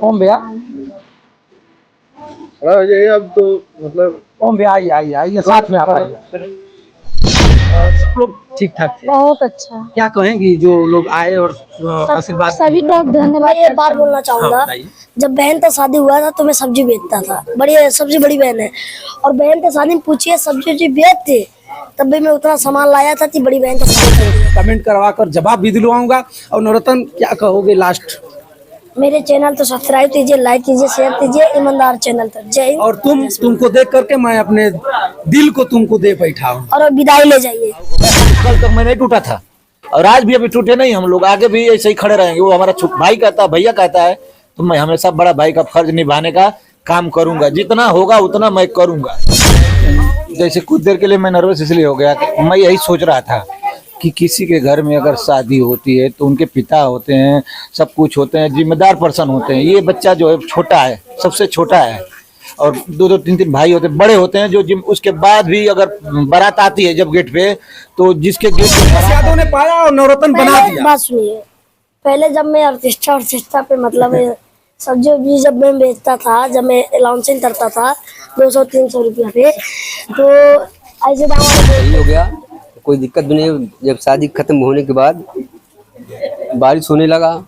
ओम भैया, ये अब तो मतलब ओम भैया आइए आइए साथ में आप आइए। सब लोग ठीक ठाक थे? बहुत अच्छा। क्या कहेंगी जो लोग आए और आशीर्वाद? सभी लोग धन्यवाद। ये बात बोलना चाहूंगा, बताइए। जब बहन का शादी हुआ था तो मैं सब्जी बेचता था, बड़ी सबसे बड़ी बहन है, और बहन का शादी में पूछिए सब्जी बेचते तब भी मैं उतना सामान लाया था कि बड़ी बहन का शादी। कमेंट करवा कर जवाब भी दिलवाऊंगा। और नवरत्न क्या कहोगे लास्ट? मेरे चैनल तो सब्सक्राइब कीजिए, लाइक कीजिए, शेयर कीजिए, ईमानदार चैनल पर। जय हिंद। और तुमको देख करके मैं अपने दिल को तुमको दे बैठा हूँ। और विदाई ले जाइए। कल तक मैं नहीं टूटा था और आज भी अभी टूटे नहीं। हम लोग आगे भी ऐसे ही खड़े रहेंगे। वो हमारा भाई कहता है, भैया कहता है, तो मैं हमेशा बड़ा भाई का फर्ज निभाने का काम करूंगा। जितना होगा उतना मैं करूंगा। जैसे कुछ देर के लिए मैं नर्वस इसलिए हो गया, मैं यही सोच रहा था कि किसी के घर में अगर शादी होती है तो उनके पिता होते हैं, सब कुछ होते हैं, जिम्मेदार पर्सन होते हैं। ये बच्चा जो है छोटा है, सबसे छोटा है, और दो तीन भाई होते हैं, बड़े होते हैं, जो उसके बाद भी अगर बारात आती है जब गेट पे, तो जिसके गेट पे यादों ने पाया और नवरत्न बना दिया। बात सुनिए, पहले जब मैं ऑर्केस्ट्रा पे मतलब सब्जी जब मैं बेचता था, जब मैं अलाउंसिंग करता था 200-300 रुपया पे, तो ऐसे हो गया, कोई दिक्कत भी नहीं। जब शादी खत्म होने के बाद बारिश होने लगा,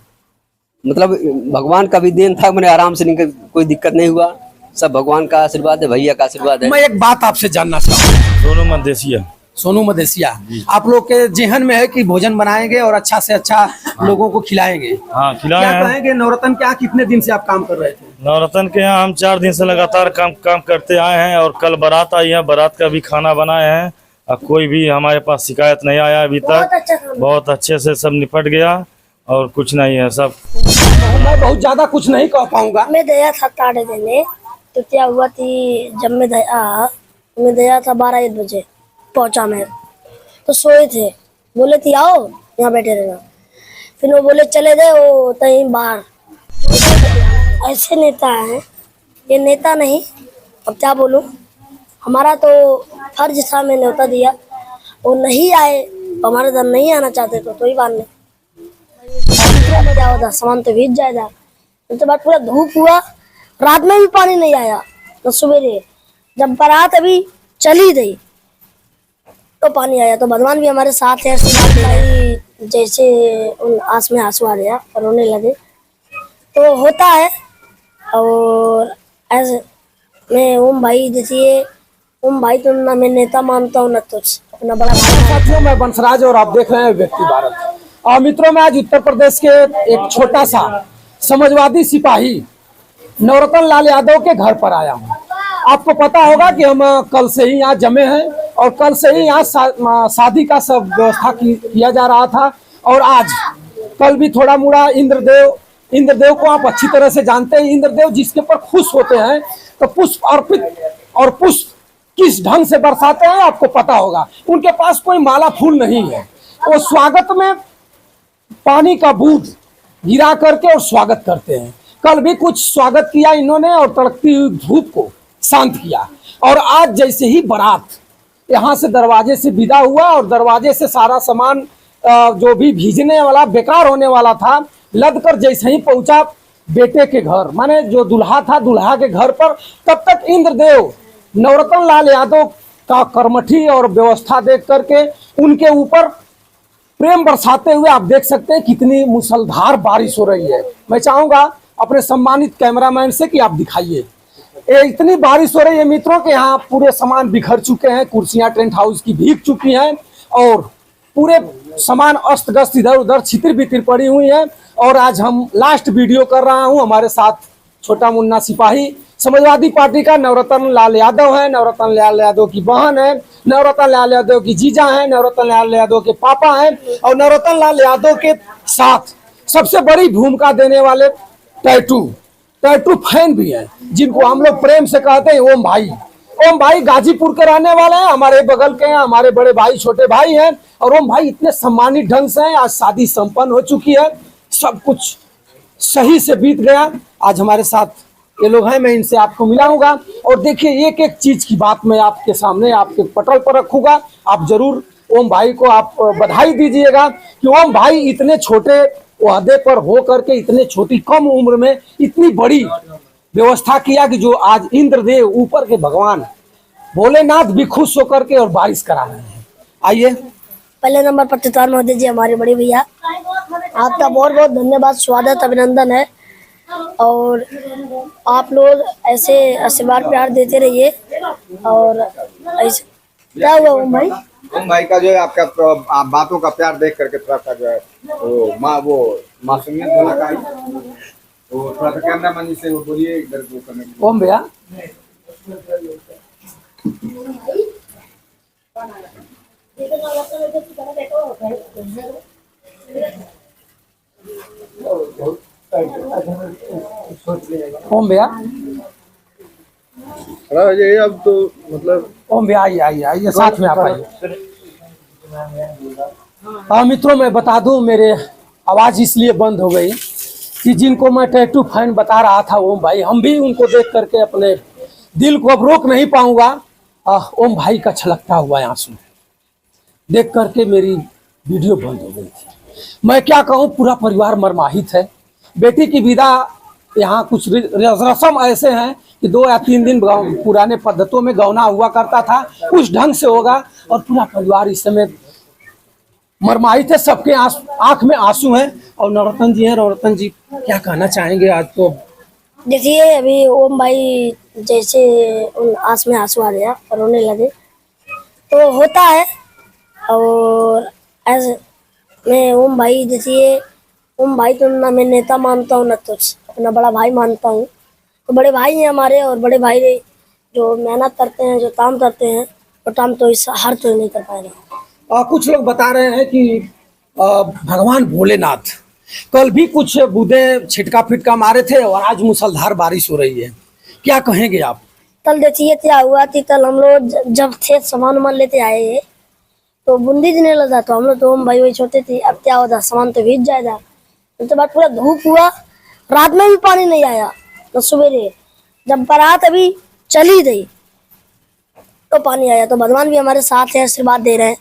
मतलब भगवान का भी देन था, मैंने आराम से निकल, कोई दिक्कत नहीं हुआ। सब भगवान का आशीर्वाद है, भैया का आशीर्वाद है। मैं एक बात आपसे जानना चाहूँगा। सोनू मदेसिया, आप लोग के जेहन में है कि भोजन बनाएंगे और अच्छा से अच्छा लोगों को खिलाएंगे? हाँ, क्या कहेंगे नवरत्न के यहाँ कितने दिन से आप काम कर रहे थे? नवरत्न के यहाँ हम 4 दिन से लगातार काम करते आए हैं और कल बारात आई है, बारात का भी खाना बनाए हैं। अब कोई भी हमारे पास शिकायत नहीं आया अभी तक। बहुत अच्छे से सब निपट गया और कुछ नहीं है सब। मैं बहुत ज्यादा कुछ नहीं कह पाऊंगा। मैं गया था ताड़े देने, तो क्या हुआ थी, जब मैं गया था 12-1 बजे पहुंचा मैं, तो सोए थे, बोले थी आओ यहाँ बैठे रहना। फिर वो बोले चले गए वो कहीं बाहर। ऐसे नेता है, ये नेता नहीं, अब क्या बोलूं। हमारा तो फर्ज था, मैंने न्योता दिया, वो नहीं आए, हमारे घर नहीं आना चाहते तो ही बात नहीं। क्या होता, सामान तो भीग जाएगा। उसके बाद पूरा धूप हुआ, रात में भी पानी नहीं आया, तो सवेरे जब बारात अभी चली गई तो पानी आया। तो भगवान भी हमारे साथ है। जैसे उन आंख में आंसू आ गया और रोने लगे, तो होता है। और ऐसे मैं ओम भाई, जैसे ओम भाई तो ना मैं नेता मानता हूँ ना तो अपना बड़ा भाई। साथियों, मैं बंसराज और आप देख रहे हैं व्यक्ति भारत। और मित्रों, मैं आज उत्तर प्रदेश के एक छोटा सा समाजवादी सिपाही नवरत्न लाल यादव के घर पर आया हूँ। आपको पता होगा कि हम कल से ही यहाँ जमे हैं और कल से ही यहाँ शादी का सब व्यवस्था किया जा रहा था। और आज कल भी थोड़ा मुड़ा इंद्रदेव को आप अच्छी तरह से जानते हैं। इंद्रदेव जिसके पर खुश होते हैं तो पुष्प अर्पित और पुष्प किस ढंग से बरसाते हैं आपको पता होगा। उनके पास कोई माला फूल नहीं है, वो स्वागत में पानी का बूंद गिरा करके और स्वागत करते हैं। कल भी कुछ स्वागत किया इन्होंने और तड़कती हुई धूप को शांत किया। और आज जैसे ही बारात यहाँ से दरवाजे से विदा हुआ और दरवाजे से सारा सामान जो भी भीजने वाला बेकार होने वाला था लद कर जैसे ही पहुंचा बेटे के घर, माने जो दुल्हा था दुल्हा के घर पर, तब तक इंद्रदेव नवरत्न लाल यादव का कर्मठी और व्यवस्था देख करके उनके ऊपर प्रेम बरसाते हुए आप देख सकते हैं कितनी मूसलाधार बारिश हो रही है। मैं चाहूंगा अपने सम्मानित कैमरामैन से कि आप दिखाइए। इतनी बारिश हो रही है मित्रों के यहाँ पूरे सामान बिखर चुके हैं, कुर्सियां टेंट हाउस की भीग चुकी हैं और पूरे सामान अस्त व्यस्त इधर उधर छितिर बितिर पड़ी हुई है। और आज हम लास्ट वीडियो कर रहा हूं, हमारे साथ छोटा मुन्ना सिपाही समाजवादी पार्टी का नवरत्न लाल यादव है, नवरत्न लाल यादव की बहन है, नवरत्न लाल यादव की जीजा है, नवरत्न लाल यादव के पापा हैं और नवरत्न लाल यादव के साथ सबसे बड़ी भूमिका देने वाले टैटू फैन भी हैं, जिनको हम लोग प्रेम से कहते हैं ओम भाई। ओम भाई गाजीपुर के रहने वाले हैं, हमारे बगल के हैं, हमारे बड़े भाई छोटे भाई हैं। और ओम भाई इतने सम्मानित ढंग से हैं, आज शादी संपन्न हो चुकी है, सब कुछ सही से बीत गया। आज हमारे साथ ये लोग हैं, मैं इनसे आपको मिलाऊंगा। और देखिए एक एक चीज की बात मैं आपके सामने आपके पटल पर रखूंगा। आप जरूर ओम भाई को आप बधाई दीजिएगा कि ओम भाई इतने छोटे ओहदे पर हो करके इतने छोटी कम उम्र में इतनी बड़ी व्यवस्था किया कि जो आज इंद्रदेव ऊपर के भगवान भोलेनाथ भी खुश होकर के और बारिश करा रहे हैं। आइए। पहले नंबर पर तितार महोदय जी, हमारे बड़े भैया, आपका बहुत बहुत धन्यवाद, स्वागत, अभिनंदन है। और आप लोग ऐसे आशीर्वाद प्यार देते रहिए। और ऐसे क्या हुआ ओम भाई? ओम भाई का जो है आपका आप बातों का प्यार देख करके थोड़ा सा जो है वो मासूमियत वाला का वो थोड़ा सा कैमरा मैन से वो बोलिए इधर वो करने के लिए। ओम भैया ओम भैया खड़ा हो जाइए अब तो मतलब ओम भैया आइए आइए आइए, साथ में आप आइए। हाँ मित्रों, मैं बता दूं मेरे आवाज़ इसलिए बंद हो गई कि जिनको मैं टैटू फैन बता रहा था ओम भाई, हम भी उनको देख करके अपने दिल को अब रोक नहीं पाऊंगा। ओम भाई का छलकता हुआ आंसू देख करके मेरी वीडियो बंद हो गई थी। मैं क्या कहूँ, पूरा परिवार मर्माहित है। बेटी की विदा यहाँ कुछ रस्म ऐसे हैं कि 2 या 3 दिन पुराने पद्धतों में गौना हुआ करता था, उस ढंग से होगा। और पूरा परिवार इस समय मरमाहित है, सबके आंख में आंसू हैं। और नवरत्न जी हैं, नवरत्न जी क्या कहना चाहेंगे आज तो? देखिए अभी ओम भाई जैसे उन आंख में आंसू आ गया और रोने लगे तो होता है। और ऐसे मैं ओम भाई, देखिए ओम भाई तो ना मैं नेता मानता हूँ ना तो अपना बड़ा भाई मानता हूँ। तो बड़े भाई हैं हमारे, और बड़े भाई जो मेहनत करते हैं, जो काम करते हैं, वो काम तो इस हर तो नहीं कर पाएगा। कुछ लोग बता रहे हैं कि भगवान भोलेनाथ कल भी कुछ बूंदे छिटका फिटका मारे थे और आज मूसलाधार बारिश हो रही है, क्या कहेंगे आप? कल देखिए क्या हुआ थी, कल हम लोग जब थे सामान वामान लेते आए तो बूंदी देने लगा, तो हम लोग तो ओम भाई वही छोटे थे, अब क्या होता सामान तो भीग जाएगा। उसके बाद पूरा धूप हुआ, रात में भी पानी नहीं आया तो सवेरे जब बारात अभी चली गई तो पानी आया। तो भगवान भी हमारे साथ है, आशीर्वाद दे रहे हैं।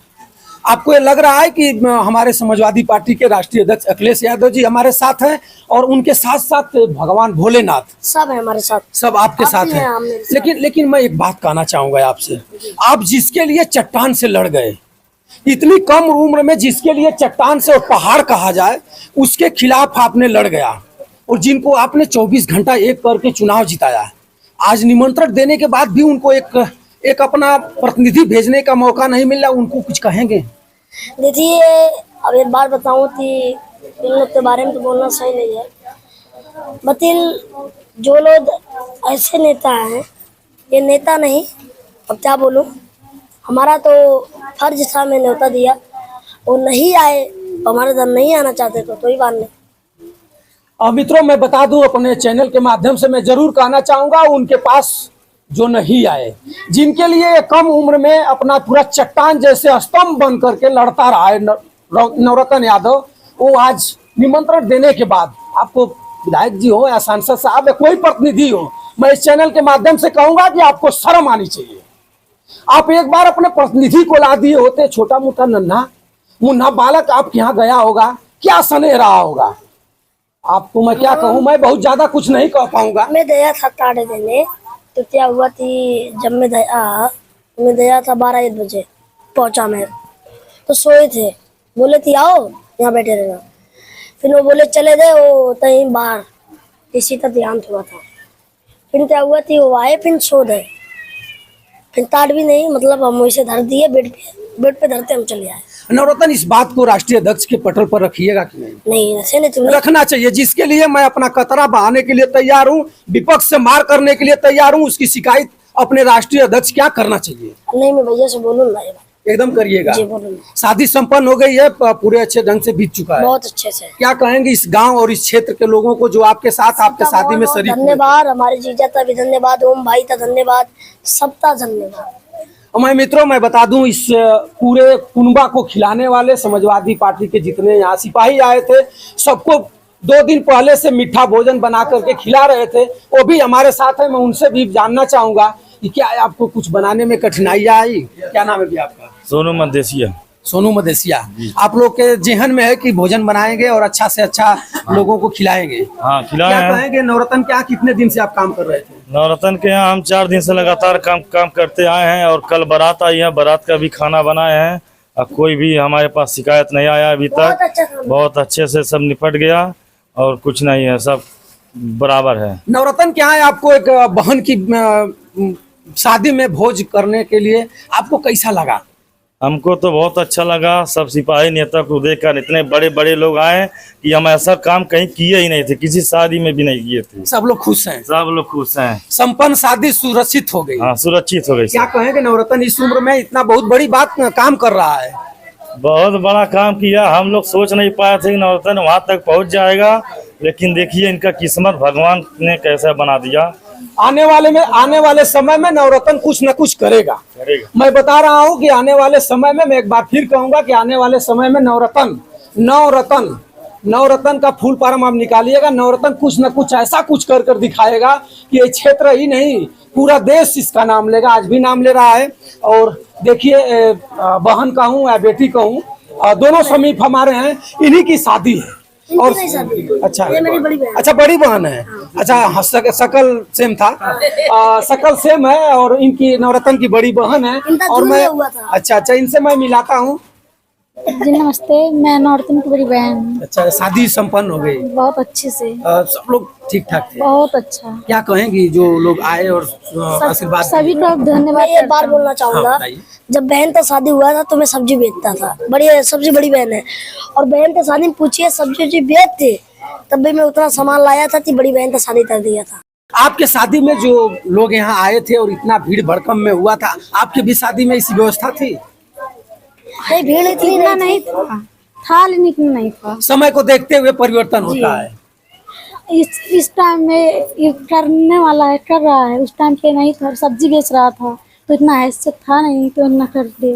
आपको ये लग रहा है कि हमारे समाजवादी पार्टी के राष्ट्रीय अध्यक्ष अखिलेश यादव जी हमारे साथ हैं और उनके साथ साथ भगवान भोलेनाथ सब है हमारे साथ, सब आपके साथ हैं, हैं? हम मेरे साथ। लेकिन मैं एक बात कहना चाहूंगा आपसे, आप जिसके लिए चट्टान से लड़ गए, इतनी कम उम्र में जिसके लिए चट्टान से और पहाड़ कहा जाए, उसके खिलाफ आपने लड़ गया और जिनको आपने 24 घंटा एक करके चुनाव जिताया, आज निमंत्रण देने के बाद भी उनको एक अपना प्रतिनिधि भेजने का मौका नहीं मिला, उनको कुछ कहेंगे? देखिए अब एक बात बताऊं कि इन लोग के बारे में तो बोलना सही नहीं है। मतलब जो लोग ऐसे नेता हैं, ये नेता नहीं, अब क्या बोलूं, हमारा तो फर्ज था, मैंने न्योता दिया, वो नहीं आए, हमारे दम नहीं आना चाहते तो कोई बात नहीं। मित्रों, मैं बता दूं अपने चैनल के माध्यम से, मैं जरूर कहना चाहूंगा उनके पास जो नहीं आए, जिनके लिए कम उम्र में अपना पूरा चट्टान जैसे स्तंभ बन करके लड़ता रहा है नवरत्न यादव, वो आज निमंत्रण देने के बाद, आपको विधायक जी हो या सांसद साहब या कोई प्रतिनिधि हो, मैं इस चैनल के माध्यम से कहूंगा कि आपको शर्म आनी चाहिए। आप एक बार अपने प्रतिनिधि को ला दिए होते, छोटा मोटा नन्हा मुन्ना बालक आपके यहाँ गया होगा, क्या सने रहा होगा? आपको मैं क्या कहूँ, मैं बहुत ज्यादा कुछ नहीं कह पाऊंगा। मैं गया था ताड़े देने, तो क्या हुआ थी, जब मैं गया था 12-1 बजे पहुंचा मैं, तो सोए थे, बोले थी आओ यहाँ बैठे रहना, फिर वो बोले चले गए, वो कहीं बाहर किसी का ध्यान हुआ था, फिर क्या हुआ थी, वो आए फिर सो गए, फिर ताड़ भी नहीं, मतलब हम वैसे धर दिए बेड पे धरते हम चले आए। नवरत्न, इस बात को राष्ट्रीय अध्यक्ष के पटल पर रखिएगा कि नहीं? नहीं ऐसे नहीं, तुमने रखना चाहिए, जिसके लिए मैं अपना कतरा बहाने के लिए तैयार हूँ, विपक्ष से मार करने के लिए तैयार हूँ, उसकी शिकायत अपने राष्ट्रीय अध्यक्ष क्या करना चाहिए? नहीं, मैं भैया से बोलूँ ना, एकदम करिएगा। जी बोलूँ, शादी संपन्न हो गई है, पूरे अच्छे ढंग से बीत चुका है, बहुत अच्छे से। क्या कहेंगे इस गांव और इस क्षेत्र के लोगों को जो आपके साथ आपके शादी में शरीक हुए? धन्यवाद, हमारे जीजा का भी धन्यवाद, ओम भाई का धन्यवाद, सबका धन्यवाद। मैं मित्रों, मैं बता दूं, इस पूरे कुनबा को खिलाने वाले समाजवादी पार्टी के जितने यहाँ सिपाही आए थे, सबको 2 दिन पहले से मीठा भोजन बना करके खिला रहे थे, वो भी हमारे साथ है। मैं उनसे भी जानना चाहूंगा कि क्या आपको कुछ बनाने में कठिनाई आई। क्या नाम है भी आपका? सोनू मदेसिया। सोनू मदेसिया। आप लोग के जेहन में है कि भोजन बनाएंगे और अच्छा से अच्छा लोगों को खिलाएंगे? हाँ, खिलाए क्या हैं। कहेंगे नवरत्न के यहाँ कितने दिन से आप काम कर रहे थे? नवरत्न के यहाँ हम 4 दिन से लगातार काम करते आए हैं और कल बारात आई है, बारात का भी खाना बनाए हैं और कोई भी हमारे पास शिकायत नहीं आया अभी बहुत अच्छा तक। खाना। बहुत अच्छे से सब निपट गया और कुछ नहीं है, सब बराबर है। नवरत्न क्या है, आपको एक बहन की शादी में भोज करने के लिए आपको कैसा लगा? हमको तो बहुत अच्छा लगा। सब सिपाही नेता को देखकर इतने बड़े बड़े लोग आए कि हम ऐसा काम कहीं किए ही नहीं थे, किसी शादी में भी नहीं किए थे। सब लोग खुश हैं? सब लोग खुश हैं। संपन्न शादी सुरक्षित हो गई। हाँ, सुरक्षित हो गई। क्या कहेंगे नवरत्न इस उम्र में इतना बहुत बड़ी बात काम कर रहा है? बहुत बड़ा काम किया। हम लोग सोच नहीं पाए थे कि नवरत्न वहां तक पहुंच जाएगा, लेकिन देखिए इनका किस्मत भगवान ने कैसा बना दिया। आने वाले समय में नवरत्न कुछ न कुछ करेगा। मैं बता रहा हूँ कि आने वाले समय में, मैं एक बार फिर कहूंगा कि आने वाले समय में नवरत्न का फूल फार्म आप निकालिएगा। नवरत्न कुछ न कुछ ऐसा कुछ कर दिखाएगा कि ये क्षेत्र ही नहीं पूरा देश इसका नाम लेगा। आज भी नाम ले रहा है। और देखिए बहन का हूँ या बेटी का हूँ, दोनों समीप हमारे हैं। इन्हीं की शादी है। और अच्छा, ये मेरी बड़ी बहन। अच्छा, बड़ी बहन है। अच्छा हाँ, शकल सेम था। शकल सेम है और इनकी नवरत्न की बड़ी बहन है। इनका और दूध मैं लिया हुआ था। अच्छा इनसे मैं मिलाता हूँ। जी नमस्ते, मैं नवरत्न की बड़ी बहन हूँ। अच्छा, शादी संपन्न हो गई बहुत अच्छे से, सब लोग ठीक ठाक थे? बहुत अच्छा। क्या कहेंगी जो लोग आए और आशीर्वाद सभी दिए? को धन्यवाद। मैं ये बात बोलना हाँ, चाहूंगा, बताइए। जब बहन का शादी हुआ था तो मैं सब्जी बेचता था। सबसे बड़ी बहन है। और बहन का शादी में पूछिए सब्जी बेचते, तब भी मैं उतना सामान लाया था कि बड़ी बहन का शादी कर दिया था। आपके शादी में जो लोग यहाँ आए थे और इतना भीड़ भड़कम में हुआ था, आपके भी शादी में इसी व्यवस्था थी? नहीं, भीड़ इतनी इतना नहीं नहीं था लेकिन इतना नहीं था। समय को देखते हुए परिवर्तन होता है। इस टाइम में ये करने वाला है, कर रहा है। उस टाइम पे नहीं था, सब्जी बेच रहा था तो इतना हैसियत था नहीं तो इतना कर दे।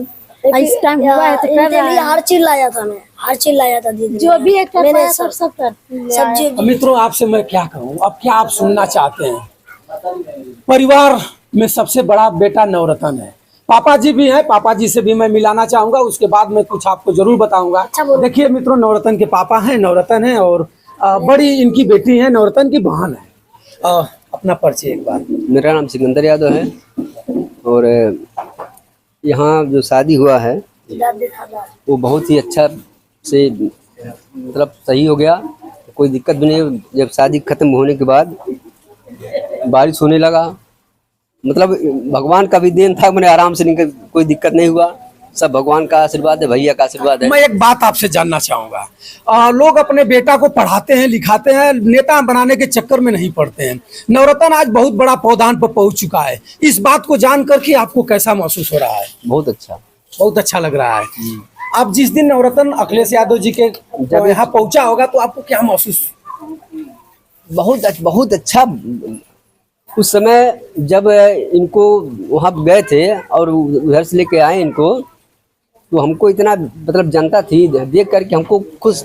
इस टाइम हुआ है तो कर इनके रहा लिए है। हर चीज लाया था मैं, हर चीज लाया था दीदी। जो भी एक कर मैंने पाया सब कर सब्जी मित्रों, आपसे मैं क्या कहूँ, अब क्या आप सुनना चाहते हैं? परिवार में सबसे बड़ा बेटा नवरत्न है। पापा जी भी हैं, पापा जी से भी मैं मिलाना चाहूंगा। उसके बाद मैं कुछ आपको जरूर बताऊंगा। देखिए मित्रों, नवरत्न के पापा हैं, नवरत्न है और बड़ी इनकी बेटी है, नवरत्न की बहन है। अपना परिचय एक बार। मेरा नाम सिकंदर यादव है और यहाँ जो शादी हुआ है वो बहुत ही अच्छा से मतलब सही हो गया। कोई दिक्कत भी नहीं। जब शादी खत्म होने के बाद बारिश होने लगा, मतलब भगवान का भी देन था। मैंने आराम से निकल, कोई दिक्कत नहीं हुआ। सब भगवान का आशीर्वाद है, भैया का आशीर्वाद है। मैं एक बात आपसे जानना चाहूंगा, लोग अपने बेटा को पढ़ाते हैं, लिखाते हैं, नेता बनाने के चक्कर में नहीं पड़ते हैं। नवरत्न आज बहुत बड़ा पौधान पर पहुंच चुका है। इस बात को जान करके आपको कैसा महसूस हो रहा है? बहुत अच्छा, बहुत अच्छा लग रहा है। अब जिस दिन नवरत्न अखिलेश यादव जी के जब यहाँ पहुंचा होगा तो आपको क्या महसूस? बहुत अच्छा। उस समय जब इनको वहाँ गए थे और उधर से लेके आए इनको, तो हमको इतना मतलब जनता थी, देख करके हमको खुश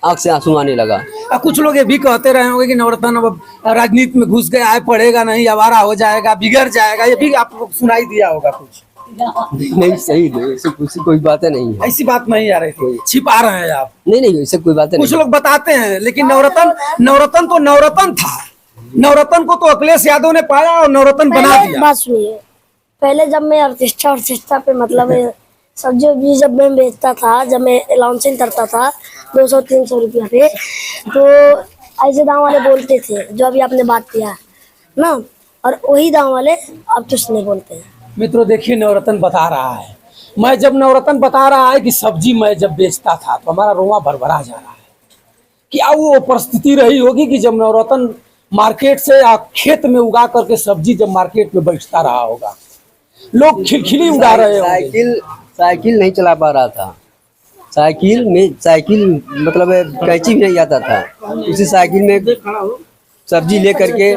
आंख से आंसू आने लगा। कुछ लोग ये भी कहते रहे होंगे कि नवरत्न अब राजनीति में घुस गया है, पढ़ेगा नहीं, आवारा हो जाएगा, बिगड़ जाएगा। ये भी आपको सुनाई दिया होगा कुछ? नहीं, सही है, ऐसी कोई बातें नहीं है। ऐसी बात नहीं आ रही थी, छिपा रहे हैं आप? नहीं, ऐसे कोई बातें कुछ नहीं। लोग बताते हैं, लेकिन नवरत्न तो नवरत्न था। नवरत्न को तो अखिलेश यादव ने पाया और नवरत्न बना पहले दिया। बात सुनिए, पहले जब मैं ऑर्केस्ट्रा पे मतलब सब्जी जब मैं बेचता था, जब मैं अलाउंसिंग करता था 200-300 रुपया पे, तो ऐसे दाम वाले बोलते थे जो अभी आपने बात किया ना, और वही दाम वाले अब कुछ नहीं बोलते हैं। मित्रों देखिए, नवरत्न बता रहा है, नवरत्न बता रहा है कि सब्जी मैं जब बेचता था तो हमारा रोआ भरभरा जा रहा है। क्या वो परिस्थिति रही होगी कि जब नवरत्न मार्केट से या खेत में उगा करके सब्जी जब मार्केट में बेचता रहा होगा, लोग खिलखिली उड़ा रहे होंगे। साइकिल नहीं चला पा रहा था। साइकिल मतलब कैंची भी नहीं आता था। उसी साइकिल में सब्जी ले करके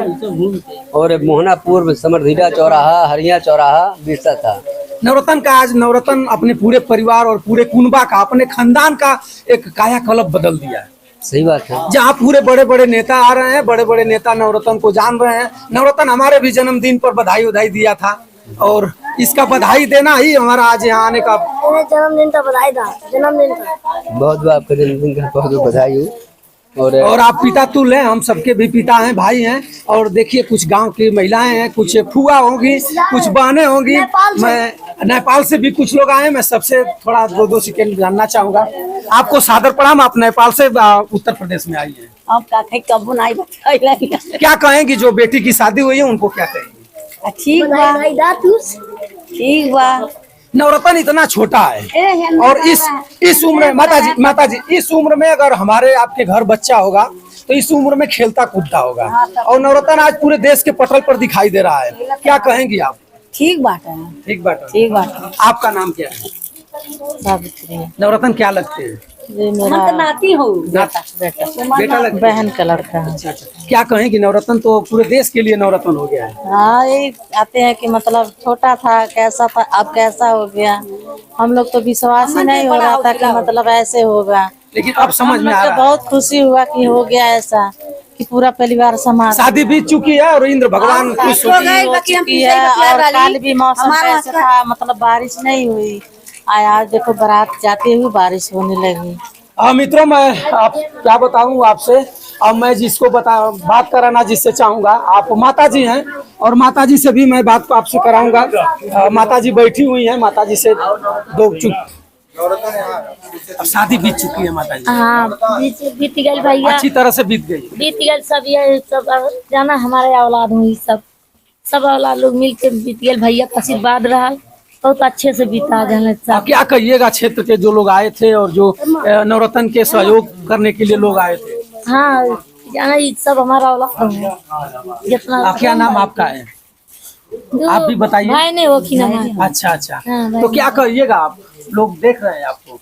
और मोहनापुर, समरधीरा चौराहा, हरिया चौराहा बेचता था। नवरत्न अपने पूरे परिवार और पूरे कुनबा का, अपने खानदान का एक कायाकल्प बदल दिया है। सही बात है। जहाँ पूरे बड़े बड़े नेता आ रहे हैं, बड़े बड़े नेता नवरत्न को जान रहे हैं। नवरत्न हमारे भी जन्मदिन पर बधाई दिया था और इसका बधाई देना ही हमारा आज यहाँ आने का। मेरे जन्मदिन का बधाई था, जन्मदिन का बहुत बहुत आपका जन्मदिन का बहुत बहुत बधाई हो। और आप पिता तुल्य हैं, हम सबके भी पिता हैं, भाई हैं। और देखिए कुछ गांव की महिलाएं हैं, कुछ फुआ होंगी, कुछ बहनें होंगी। मैं नेपाल से भी कुछ लोग आए हैं। मैं सबसे थोड़ा 2 सेकंड जानना चाहूंगा। आपको सादर प्रणाम। आप नेपाल से उत्तर प्रदेश में आई हैं। क्या कहेंगी जो बेटी की शादी हुई है उनको क्या कहेंगी? ठीक बा, बधाई दा तुस। ठीक बा। नवरत्न इतना छोटा है और इस उम्र में माता जी इस उम्र में अगर हमारे आपके घर बच्चा होगा तो इस उम्र में खेलता कूदता होगा और नवरत्न आज पूरे देश के पटल पर दिखाई दे रहा है। क्या कहेंगी आप? ठीक बात है, ठीक बात है। ठीक बात है। आपका नाम क्या है? सावित्री। नवरत्न क्या लगते हैं? ये मेरा नाती हो, बेटा लगते हैं। बहन का लड़का है। अच्छा। क्या कहेंगी? नवरत्न तो पूरे देश के लिए नवरत्न हो गया है। हाँ, ये आते हैं कि मतलब छोटा था कैसा था, अब कैसा हो गया। हम लोग तो विश्वास ही नहीं हो रहा था कि मतलब ऐसे होगा, लेकिन अब समझ में आ मुझे रहा है। बहुत खुशी हुआ कि हो गया ऐसा कि पूरा परिवार समाज शादी बीत चुकी है और इंद्र भगवान खुश हो गए। हो चुकी है। और कल भी मौसम कैसे था, मतलब बारिश नहीं हुई। आज देखो बारात जाते हुए बारिश होने लगी। मित्रों, मैं आप क्या बताऊं आपसे। अब मैं जिसको बात कराना जिससे चाहूंगा, आप माता जी हैं और माता जी से भी मैं बात को आपसे कराऊंगा। माता जी बैठी हुई हैं। माता जी से अब शादी बीत चुकी है माता जी। हाँ, बीत गई भैया, अच्छी तरह से बीत गई। बीत गई सब। ये सब जाना हमारे औलाद हुई, सब औलाद लोग मिलके बीत गए। भैया का आशीर्वाद रहा, बहुत अच्छे से बीता जाने। आप क्या कहिएगा क्षेत्र के जो लोग आए थे और जो नवरत्न के सहयोग करने के लिए लोग आए थे? हाँ, जाना ये सब हमारा औलाद है। जितना क्या नाम आपका है? आप भी बताइए। भाई ने वो की नाम। अच्छा। हाँ, तो क्या कहिएगा? आप लोग देख रहे हैं आपको।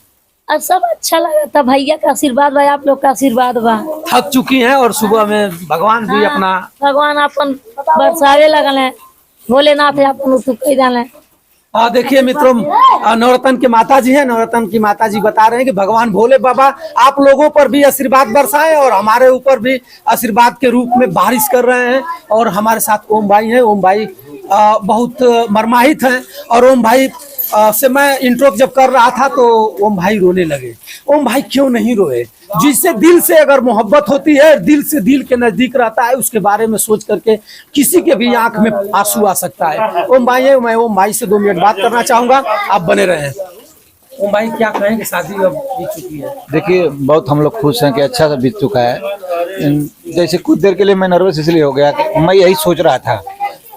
अब सब अच्छा लगा था। भैया का आशीर्वाद भाई, आप लोग का आशीर्वाद बा। थक चुकी हैं और सुबह में भगवान भी अपना भगवान अपन बरसावे लगल है। भोलेनाथ अपन उठे जाने। देखिए मित्रों, नवरत्न के माता जी हैं। नवरत्न की माता जी बता रहे हैं कि भगवान भोले बाबा आप लोगों पर भी आशीर्वाद बरसाएं और हमारे ऊपर भी आशीर्वाद के रूप में बारिश कर रहे हैं। और हमारे साथ ओम भाई हैं। ओम भाई बहुत मर्माहित हैं और ओम भाई से मैं इंट्रो जब कर रहा था तो ओम भाई रोने लगे। ओम भाई क्यों नहीं रोए? जिससे दिल से अगर मोहब्बत होती है, दिल से दिल के नजदीक रहता है, उसके बारे में सोच करके किसी के भी आंख में आंसू आ सकता है। ओम भाई है, मैं ओम भाई से 2 मिनट बात करना चाहूंगा। आप बने रहे। ओम भाई क्या कहेंगे? शादी अब बीत चुकी है। देखिए बहुत हम लोग खुश हैं कि अच्छा सा बीत चुका है। जैसे कुछ देर के लिए मैं नर्वस इसलिए हो गया कि मैं यही सोच रहा था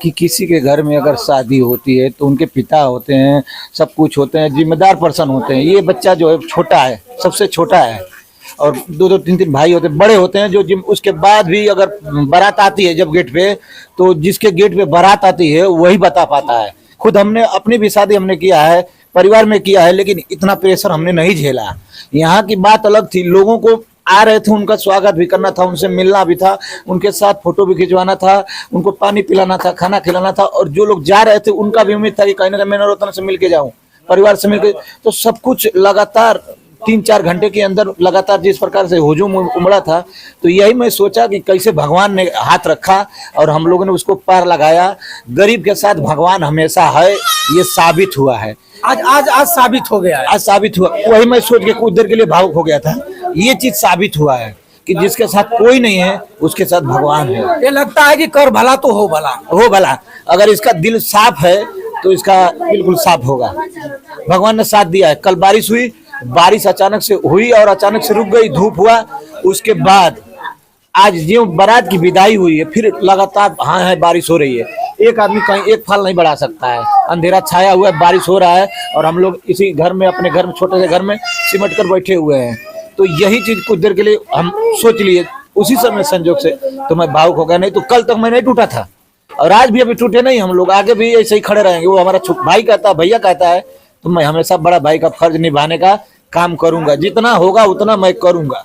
कि किसी के घर में अगर शादी होती है तो उनके पिता होते हैं, सब कुछ होते हैं, जिम्मेदार पर्सन होते हैं। ये बच्चा जो है छोटा है, सबसे छोटा है और 2-2 3-3 भाई होते हैं, बड़े होते हैं जो उसके बाद भी अगर बारात आती है जब गेट पे, तो जिसके गेट पे बारात आती है वही बता पाता है। खुद हमने अपनी भी शादी हमने किया है, परिवार में किया है, लेकिन इतना प्रेशर हमने नहीं झेला। यहाँ की बात अलग थी। लोगों को आ रहे थे, उनका स्वागत भी करना था, उनसे मिलना भी था, उनके साथ फोटो भी खिंचवाना था, उनको पानी पिलाना था, खाना खिलाना था। और जो लोग जा रहे थे उनका भी उम्मीद था कि कहीं ना कहीं मैं नवरत्न से मिलके जाऊं, परिवार से मिलके। तो सब कुछ लगातार 3-4 घंटे के अंदर लगातार जिस प्रकार से हुजूम उमड़ा था, तो यही मैं सोचा कि कैसे भगवान ने हाथ रखा और हम लोगों ने उसको पार लगाया। गरीब के साथ भगवान हमेशा है, ये साबित हुआ है। आज साबित हो गया है। आज साबित हुआ। वही मैं सोच के कुछ देर के लिए भावुक हो गया था। ये चीज साबित हुआ है कि जिसके साथ कोई नहीं है उसके साथ भगवान है। ये लगता है कि कर भला तो हो भला। हो भला। अगर इसका दिल साफ है तो इसका बिल्कुल साफ होगा। भगवान ने साथ दिया है। कल बारिश हुई, बारिश अचानक से हुई और अचानक से रुक गई, धूप हुआ। उसके बाद आज जो बारात की विदाई हुई है, फिर लगातार हाँ बारिश हो रही है। एक आदमी कहीं एक फल नहीं बढ़ा सकता है। अंधेरा छाया हुआ है, बारिश हो रहा है और हम लोग इसी घर में, अपने घर में, छोटे से घर में सिमट कर बैठे हुए हैं। तो यही चीज कुछ देर के लिए हम सोच लिए, उसी समय संजोग से तो मैं भावुक हो गया। नहीं तो कल तक मैं नहीं टूटा था और आज भी अभी टूटे नहीं हम लोग, आगे भी ऐसे ही खड़े रहेंगे। वो हमारा भाई कहता है, भैया कहता है, तो मैं हमेशा बड़ा भाई का फर्ज निभाने का काम करूंगा। जितना होगा उतना मैं करूंगा।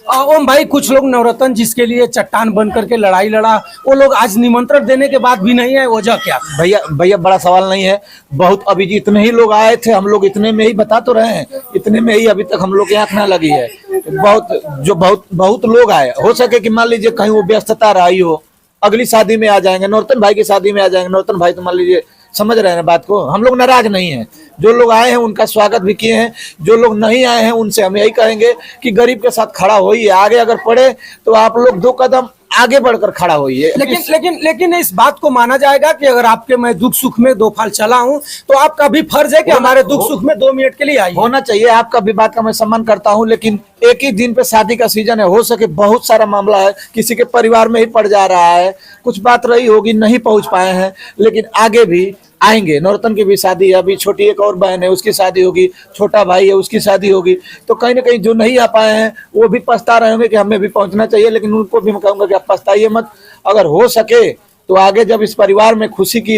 ओम भाई, कुछ लोग नवरत्न जिसके लिए चट्टान बन करके लड़ाई लड़ा, वो लोग आज निमंत्रण देने के बाद भी नहीं है, वजह क्या? भैया भैया बड़ा सवाल नहीं है, बहुत अभी इतने ही लोग आए थे, हम लोग इतने में ही बता तो रहे हैं, इतने में ही अभी तक हम लोग की आंख ना लगी है। बहुत लोग आए, हो सके कि मान लीजिए कहीं वो व्यस्तता रही हो, अगली शादी में आ जाएंगे, नौरतन भाई की शादी में आ जाएंगे। नौरतन भाई तो मान लीजिए समझ रहे हैं बात को, हम लोग नाराज नहीं हैं। जो लोग आए हैं उनका स्वागत भी किए हैं, जो लोग नहीं आए हैं उनसे हम यही कहेंगे कि गरीब के साथ खड़ा होइए, आगे अगर पड़े तो आप लोग 2 कदम आगे बढ़कर खड़ा होइए। लेकिन इस बात को माना जाएगा कि अगर आपके मैं दुख सुख में 2 फाल चला हूं तो आपका भी फर्ज है कि हमारे दुख सुख में 2 मिनट के लिए आइए। होना चाहिए, आपका भी बात का मैं सम्मान करता हूं, लेकिन एक ही दिन पे शादी का सीजन है, हो सके बहुत सारा मामला है, किसी के परिवार में ही पड़ जा रहा है, कुछ बात रही होगी, नहीं पहुंच पाए हैं, लेकिन आगे भी आएंगे। नौरतन की भी शादी है, अभी छोटी एक और बहन है उसकी शादी होगी, छोटा भाई है उसकी शादी होगी, तो कहीं ना कहीं जो नहीं आ पाए हैं वो भी पछता रहे होंगे कि हमें भी पहुंचना चाहिए, लेकिन उनको भी मैं कहूंगा कि आप पछताइए मत। अगर हो सके तो आगे जब इस परिवार में खुशी की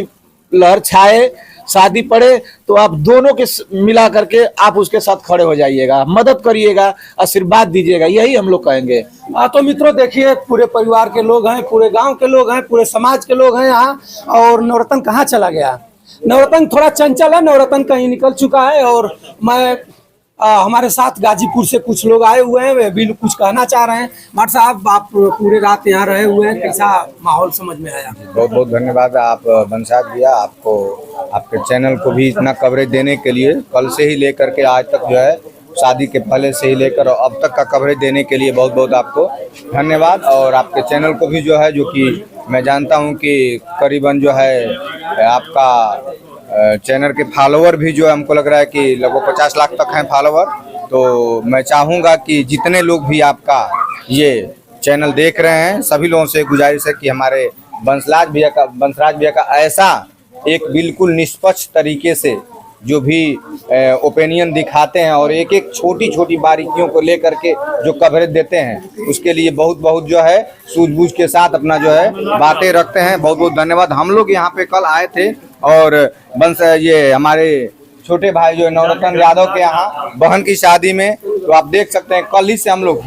लहर छाए, शादी पड़े, तो आप दोनों के मिला करके आप उसके साथ खड़े हो जाइएगा, मदद करिएगा, आशीर्वाद दीजिएगा, यही हम लोग कहेंगे। तो मित्रों देखिए, पूरे परिवार के लोग हैं, पूरे गांव के लोग हैं, पूरे समाज के लोग हैं यहाँ। और नवरत्न कहाँ चला गया? नवरत्न थोड़ा चंचल है, नवरत्न कहीं निकल चुका है। और मैं हमारे साथ गाजीपुर से कुछ लोग आए हुए हैं, वे भी कुछ कहना चाह रहे हैं। माट साहब, आप पूरे रात यहाँ रहे हुए हैं, कैसा माहौल समझ में आया? बहुत बहुत धन्यवाद आप बंसात भैया, आपको आपके चैनल को भी इतना कवरेज देने के लिए, कल से ही लेकर के आज तक जो है, शादी के पहले से ही लेकर अब तक का कवरेज देने के लिए बहुत बहुत आपको धन्यवाद। और आपके चैनल को भी जो है, जो कि मैं जानता हूं कि करीबन जो है आपका चैनल के फॉलोवर भी जो है, हमको लग रहा है कि लगभग 50 लाख तक हैं फॉलोवर। तो मैं चाहूँगा कि जितने लोग भी आपका ये चैनल देख रहे हैं, सभी लोगों से गुजारिश है कि हमारे बंसराज भैया का ऐसा एक बिल्कुल निष्पक्ष तरीके से जो भी ओपिनियन दिखाते हैं और एक एक छोटी छोटी बारीकियों को लेकर के जो कवरेज देते हैं, उसके लिए बहुत बहुत जो है सूझबूझ के साथ अपना जो है बातें रखते हैं। बहुत बहुत धन्यवाद। हम लोग यहाँ पे कल आए थे और ये हमारे छोटे भाई जो नवरत्न यादव के यहाँ बहन की शादी में, तो आप देख सकते हैं कल ही से हम लोग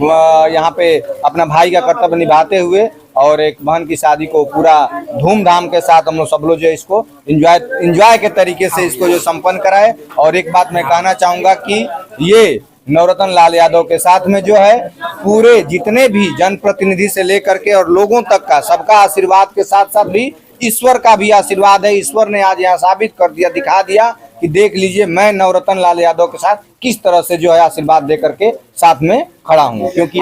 यहाँ पे अपना भाई का कर्तव्य निभाते हुए और एक बहन की शादी को पूरा धूमधाम के साथ हम लोग सब लोग जो है इसको एंजॉय के तरीके से इसको जो संपन्न कराए। और एक बात मैं कहना चाहूँगा कि ये नवरत्न लाल यादव के साथ में जो है पूरे जितने भी जनप्रतिनिधि से लेकर के और लोगों तक का सबका आशीर्वाद के साथ साथ भी ईश्वर का भी आशीर्वाद है। ईश्वर ने आज यहाँ साबित कर दिया, दिखा दिया कि देख लीजिए मैं नवरत्न लाल यादव के साथ किस तरह से जो है आशीर्वाद दे करके साथ में खड़ा हूँ। क्योंकि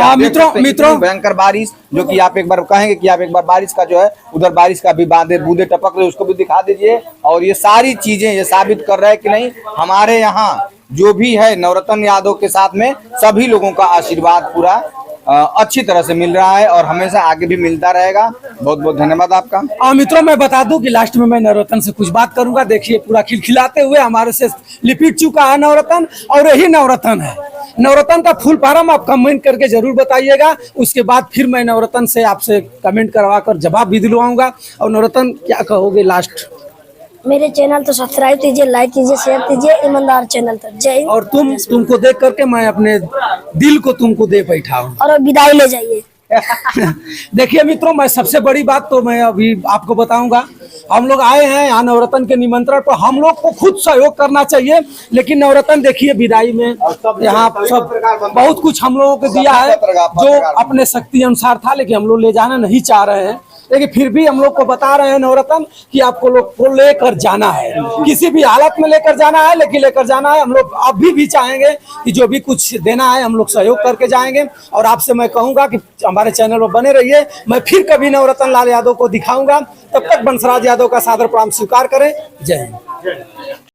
मित्रों भयंकर बारिश, जो कि आप एक बार कहेंगे कि आप एक बार बारिश का जो है उधर बारिश का भी बूंदे टपक रहे, उसको भी दिखा दीजिए। और ये सारी चीजें ये साबित कर रहा है कि नहीं, हमारे यहाँ जो भी है नवरत्न यादव के साथ में सभी लोगों का आशीर्वाद पूरा अच्छी तरह से मिल रहा है और हमेशा आगे भी मिलता रहेगा। बहुत बहुत धन्यवाद आपका। मित्रों, मैं बता दूं कि लास्ट में मैं नवरत्न से कुछ बात करूंगा। देखिए, पूरा खिलखिलाते हुए हमारे से लिपट चुका है नवरत्न, और यही नवरत्न है। नवरत्न का फुल फॉर्म आप कमेंट करके जरूर बताइएगा, उसके बाद फिर मैं नवरत्न से आपसे कमेंट करवा कर जवाब भी दिलवाऊंगा। और नवरत्न, क्या कहोगे लास्ट? मेरे चैनल तो सब्सक्राइब कीजिए, लाइक कीजिए, शेयर कीजिए, ईमानदार चैनल तक। जय हिंद। और तुमको देख करके मैं अपने दिल को तुमको दे बैठा हूँ। और विदाई ले जाइए। देखिए मित्रों, मैं सबसे बड़ी बात तो मैं अभी आपको बताऊंगा। हम लोग आए हैं यहाँ नवरत्न के निमंत्रण पर, हम लोग को खुद सहयोग करना चाहिए। लेकिन नवरत्न देखिए विदाई में यहाँ सब बहुत कुछ हम लोगों को दिया है जो अपने शक्ति अनुसार था, लेकिन हम लोग ले जाना नहीं चाह रहे हैं। लेकिन फिर भी हम लोग को बता रहे हैं नवरत्न कि आपको लोग को लेकर जाना है, किसी भी हालत में लेकर जाना है, लेकिन लेकर जाना है। हम लोग अभी भी चाहेंगे कि जो भी कुछ देना है हम लोग सहयोग करके जाएंगे। और आपसे मैं कहूंगा कि हमारे चैनल पर बने रहिए। मैं फिर कभी नवरत्न लाल यादव को दिखाऊंगा, तब तक बंसराज यादव का सादर प्रणाम स्वीकार करें। जय हिंद।